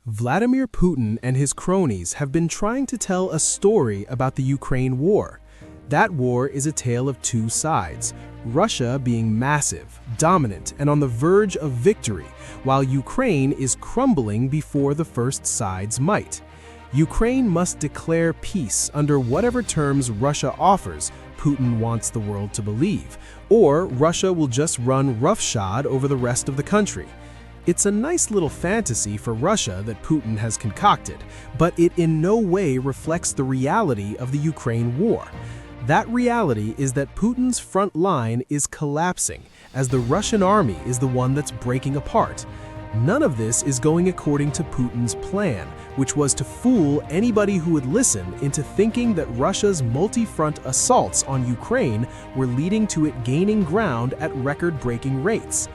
Vladimir Putin and his cronies have been trying to tell a story about the Ukraine war. That war is a tale of two sides, Russia being massive, dominant, and on the verge of victory, while Ukraine is crumbling before the first side's might. Ukraine must declare peace under whatever terms Russia offers, Putin wants the world to believe, or Russia will just run roughshod over the rest of the country. It's a nice little fantasy for Russia that Putin has concocted, but it in no way reflects the reality of the Ukraine war. That reality is that Putin's front line is collapsing, as the Russian army is the one that's breaking apart. None of this is going according to Putin's plan, which was to fool anybody who would listen into thinking that Russia's multi-front assaults on Ukraine were leading to it gaining ground at record-breaking rates.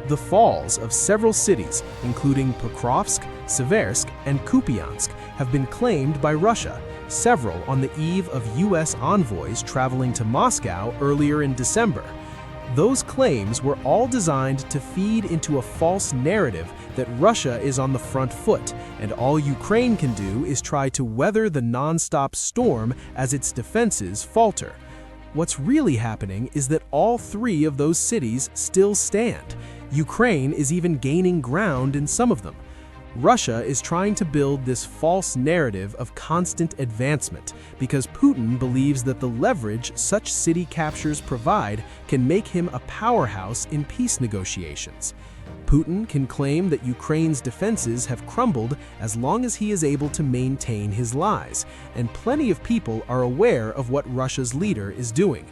The falls of several cities, including Pokrovsk, Seversk, and Kupiansk, have been claimed by Russia, several on the eve of U.S. envoys traveling to Moscow earlier in December. Those claims were all designed to feed into a false narrative that Russia is on the front foot, and all Ukraine can do is try to weather the non-stop storm as its defenses falter. What's really happening is that all three of those cities still stand. Ukraine is even gaining ground in some of them. Russia is trying to build this false narrative of constant advancement because Putin believes that the leverage such city captures provide can make him a powerhouse in peace negotiations. Putin can claim that Ukraine's defenses have crumbled as long as he is able to maintain his lies, and plenty of people are aware of what Russia's leader is doing.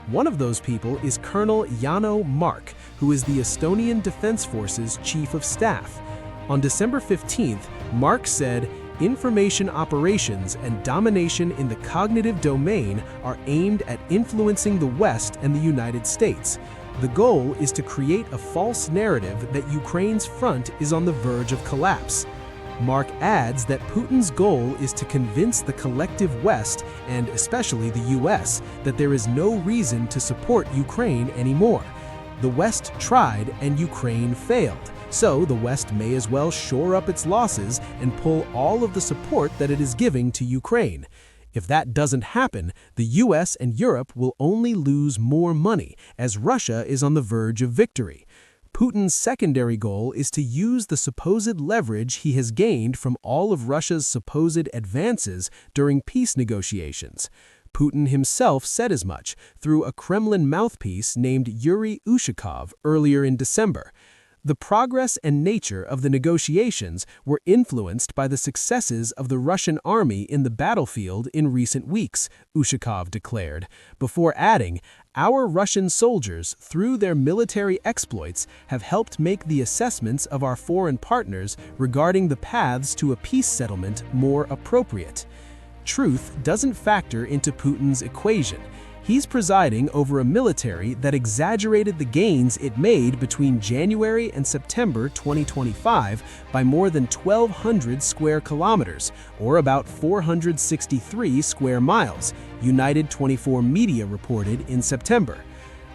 One of those people is Colonel Yano Mark, who is the Estonian Defense Forces Chief of Staff. On December 15th, Mark said, "Information operations and domination in the cognitive domain are aimed at influencing the West and the United States. The goal is to create a false narrative that Ukraine's front is on the verge of collapse." Mark adds that Putin's goal is to convince the collective West, and especially the US, that there is no reason to support Ukraine anymore. The West tried and Ukraine failed, so the West may as well shore up its losses and pull all of the support that it is giving to Ukraine. If that doesn't happen, the US and Europe will only lose more money, as Russia is on the verge of victory. Putin's secondary goal is to use the supposed leverage he has gained from all of Russia's supposed advances during peace negotiations. Putin himself said as much through a Kremlin mouthpiece named Yuri Ushakov earlier in December. The progress and nature of the negotiations were influenced by the successes of the Russian army in the battlefield in recent weeks, Ushakov declared, before adding, "Our Russian soldiers, through their military exploits, have helped make the assessments of our foreign partners regarding the paths to a peace settlement more appropriate." Truth doesn't factor into Putin's equation. He's presiding over a military that exaggerated the gains it made between January and September 2025 by more than 1,200 square kilometers, or about 463 square miles, United 24 Media reported in September.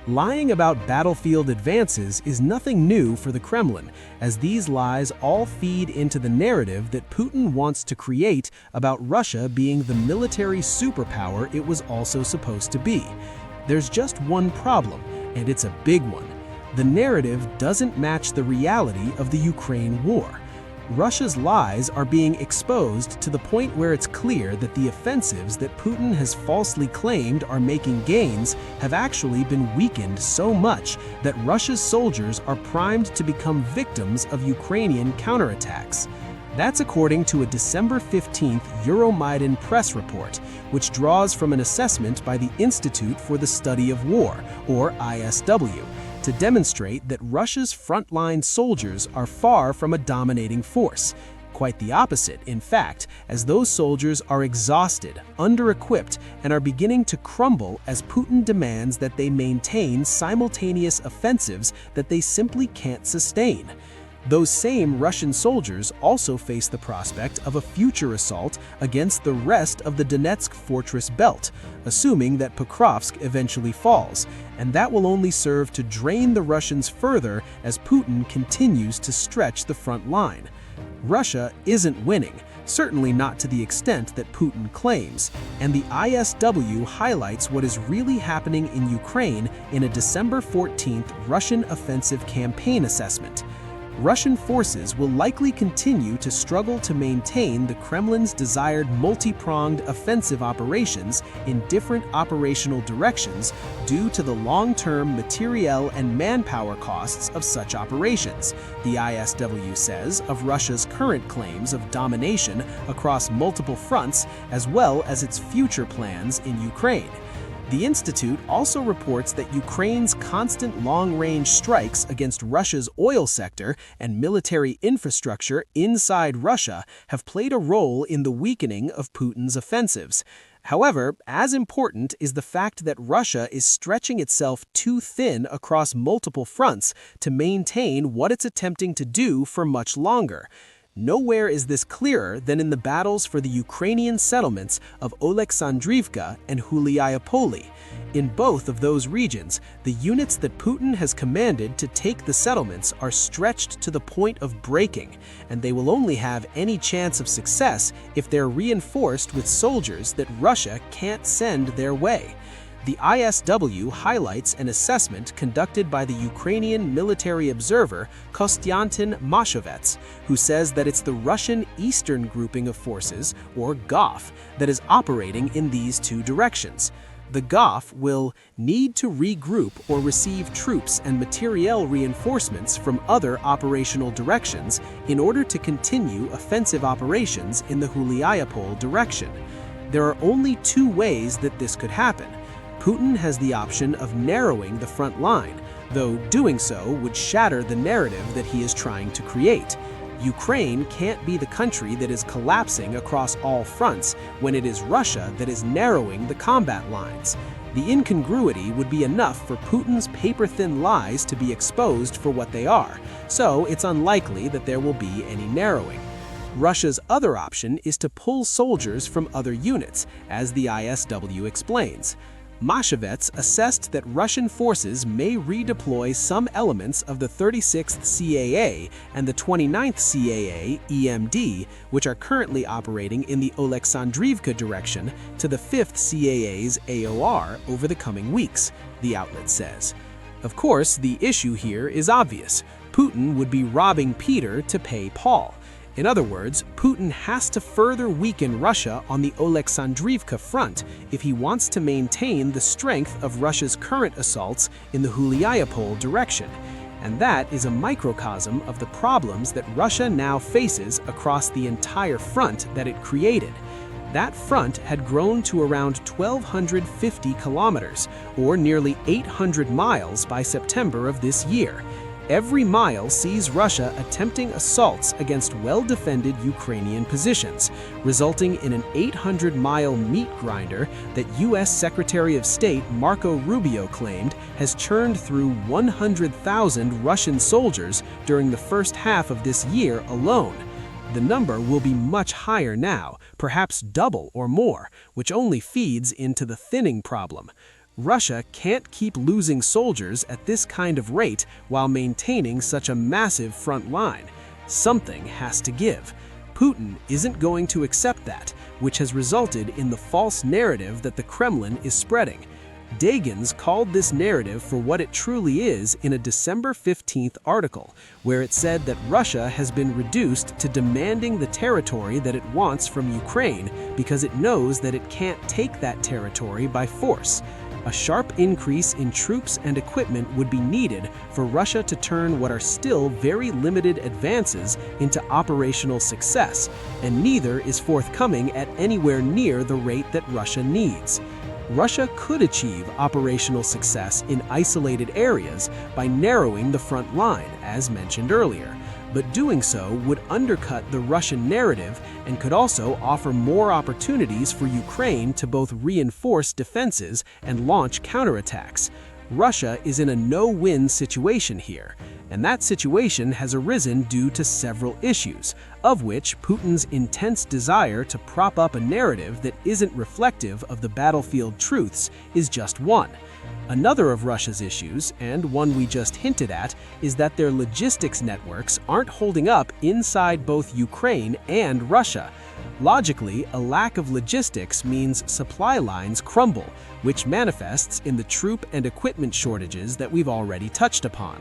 Lying about battlefield advances is nothing new for the Kremlin, as these lies all feed into the narrative that Putin wants to create about Russia being the military superpower it was also supposed to be. There's just one problem, and it's a big one. The narrative doesn't match the reality of the Ukraine war. Russia's lies are being exposed to the point where it's clear that the offensives that Putin has falsely claimed are making gains have actually been weakened so much that Russia's soldiers are primed to become victims of Ukrainian counterattacks. That's according to a December 15th Euromaidan press report, which draws from an assessment by the Institute for the Study of War, or ISW, to demonstrate that Russia's frontline soldiers are far from a dominating force. Quite the opposite, in fact, as those soldiers are exhausted, under-equipped, and are beginning to crumble as Putin demands that they maintain simultaneous offensives that they simply can't sustain. Those same Russian soldiers also face the prospect of a future assault against the rest of the Donetsk fortress belt, assuming that Pokrovsk eventually falls, and that will only serve to drain the Russians further as Putin continues to stretch the front line. Russia isn't winning, certainly not to the extent that Putin claims, and the ISW highlights what is really happening in Ukraine in a December 14th Russian offensive campaign assessment. Russian forces will likely continue to struggle to maintain the Kremlin's desired multi-pronged offensive operations in different operational directions due to the long-term materiel and manpower costs of such operations, the ISW says of Russia's current claims of domination across multiple fronts as well as its future plans in Ukraine. The Institute also reports that Ukraine's constant long-range strikes against Russia's oil sector and military infrastructure inside Russia have played a role in the weakening of Putin's offensives. However, as important is the fact that Russia is stretching itself too thin across multiple fronts to maintain what it's attempting to do for much longer. Nowhere is this clearer than in the battles for the Ukrainian settlements of Oleksandrivka and Huliaipole. In both of those regions, the units that Putin has commanded to take the settlements are stretched to the point of breaking, and they will only have any chance of success if they're reinforced with soldiers that Russia can't send their way. The ISW highlights an assessment conducted by the Ukrainian military observer Kostyantin Mashovets, who says that it's the Russian Eastern Grouping of Forces, or GOF, that is operating in these two directions. The GOF will need to regroup or receive troops and materiel reinforcements from other operational directions in order to continue offensive operations in the Huliaipole direction. There are only two ways that this could happen. Putin has the option of narrowing the front line, though doing so would shatter the narrative that he is trying to create. Ukraine can't be the country that is collapsing across all fronts when it is Russia that is narrowing the combat lines. The incongruity would be enough for Putin's paper-thin lies to be exposed for what they are, so it's unlikely that there will be any narrowing. Russia's other option is to pull soldiers from other units, as the ISW explains. Mashovets assessed that Russian forces may redeploy some elements of the 36th CAA and the 29th CAA EMD, which are currently operating in the Oleksandrivka direction, to the 5th CAA's AOR over the coming weeks, the outlet says. Of course, the issue here is obvious. Putin would be robbing Peter to pay Paul. In other words, Putin has to further weaken Russia on the Oleksandrivka front if he wants to maintain the strength of Russia's current assaults in the Huliaipole direction. And that is a microcosm of the problems that Russia now faces across the entire front that it created. That front had grown to around 1,250 kilometers, or nearly 800 miles by September of this year. Every mile sees Russia attempting assaults against well-defended Ukrainian positions, resulting in an 800-mile meat grinder that U.S. Secretary of State Marco Rubio claimed has churned through 100,000 Russian soldiers during the first half of this year alone. The number will be much higher now, perhaps double or more, which only feeds into the thinning problem. Russia can't keep losing soldiers at this kind of rate while maintaining such a massive front line. Something has to give. Putin isn't going to accept that, which has resulted in the false narrative that the Kremlin is spreading. Dagans called this narrative for what it truly is in a December 15th article, where it said that Russia has been reduced to demanding the territory that it wants from Ukraine because it knows that it can't take that territory by force. A sharp increase in troops and equipment would be needed for Russia to turn what are still very limited advances into operational success, and neither is forthcoming at anywhere near the rate that Russia needs. Russia could achieve operational success in isolated areas by narrowing the front line, as mentioned earlier, but doing so would undercut the Russian narrative and could also offer more opportunities for Ukraine to both reinforce defenses and launch counterattacks. Russia is in a no-win situation here, and that situation has arisen due to several issues, of which Putin's intense desire to prop up a narrative that isn't reflective of the battlefield truths is just one. Another of Russia's issues, and one we just hinted at, is that their logistics networks aren't holding up inside both Ukraine and Russia. Logically, a lack of logistics means supply lines crumble, which manifests in the troop and equipment shortages that we've already touched upon.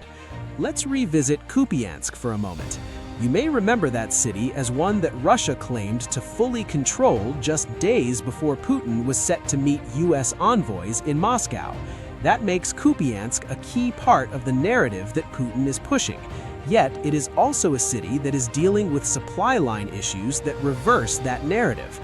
Let's revisit Kupiansk for a moment. You may remember that city as one that Russia claimed to fully control just days before Putin was set to meet US envoys in Moscow. That makes Kupiansk a key part of the narrative that Putin is pushing. Yet, it is also a city that is dealing with supply line issues that reverse that narrative.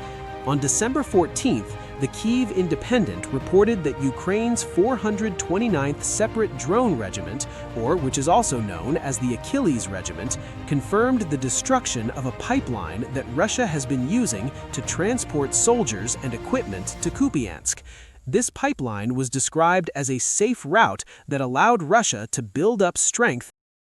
On December 14th, the Kyiv Independent reported that Ukraine's 429th Separate Drone Regiment, or which is also known as the Achilles Regiment, confirmed the destruction of a pipeline that Russia has been using to transport soldiers and equipment to Kupiansk. This pipeline was described as a safe route that allowed Russia to build up strength